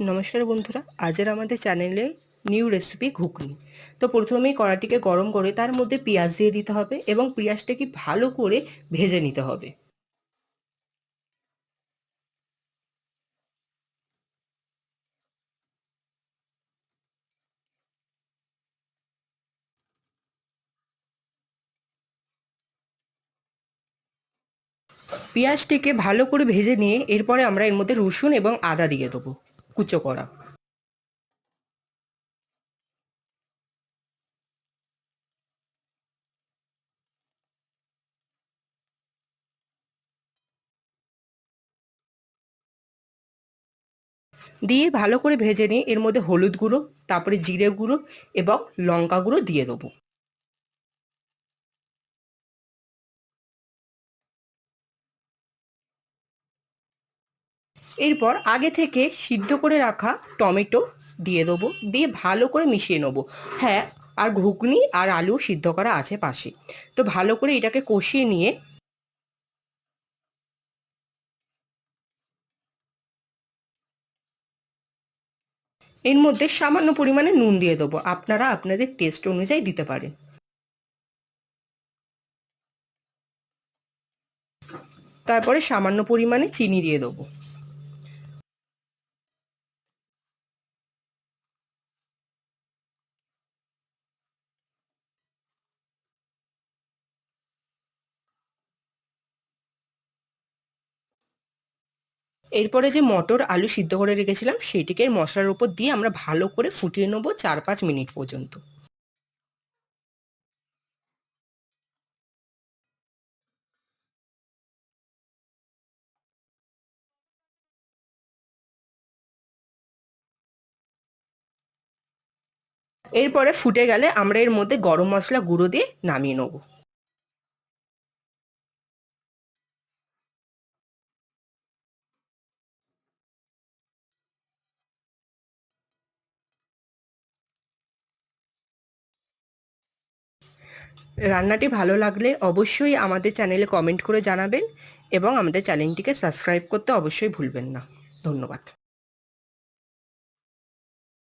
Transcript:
নমস্কার বন্ধুরা, আজের আমাদের চ্যানেলে নিউ রেসিপি ঘুগনি। তো প্রথমেই কড়াটিকে গরম করে তার মধ্যে পেঁয়াজ দিয়ে দিতে হবে এবং পেঁয়াজটাকে ভালো করে ভেজে নিতে হবে। পেঁয়াজটিকে ভালো করে ভেজে নিয়ে এরপরে আমরা এর মধ্যে রসুন এবং আদা দিয়ে দেবো কুচো করা। দিয়ে ভালো করে ভেজে নিয়ে এর মধ্যে হলুদ গুঁড়ো, তারপরে জিরে গুঁড়ো এবং লঙ্কা গুঁড়ো দিয়ে দেবো। এরপর আগে থেকে সিদ্ধ করে রাখা টমেটো দিয়ে দেবো, দিয়ে ভালো করে মিশিয়ে নেবো। হ্যাঁ, আর ঘুগনি আর আলু সিদ্ধ করা আছে পাশে। তো ভালো করে এটাকে কষিয়ে নিয়ে এর মধ্যে সামান্য পরিমাণে নুন দিয়ে দেবো, আপনারা আপনাদের টেস্ট অনুযায়ী দিতে পারেন। তারপরে সামান্য পরিমাণে চিনি দিয়ে দেবো। এরপরে যে মটর আলু সিদ্ধ করে রেখেছিলাম সেটিকে মশলার উপর দিয়ে আমরা ভালো করে ফুটিয়ে নেবো 4-5 মিনিট পর্যন্ত। এরপরে ফুটে গেলে আমরা এর মধ্যে গরম মশলা গুঁড়ো দিয়ে নামিয়ে নেবো। রান্নাটি ভালো লাগলে অবশ্যই আমাদের চ্যানেলে কমেন্ট করে জানাবেন এবং আমাদের চ্যানেলটিকে সাবস্ক্রাইব করতে অবশ্যই ভুলবেন না। ধন্যবাদ।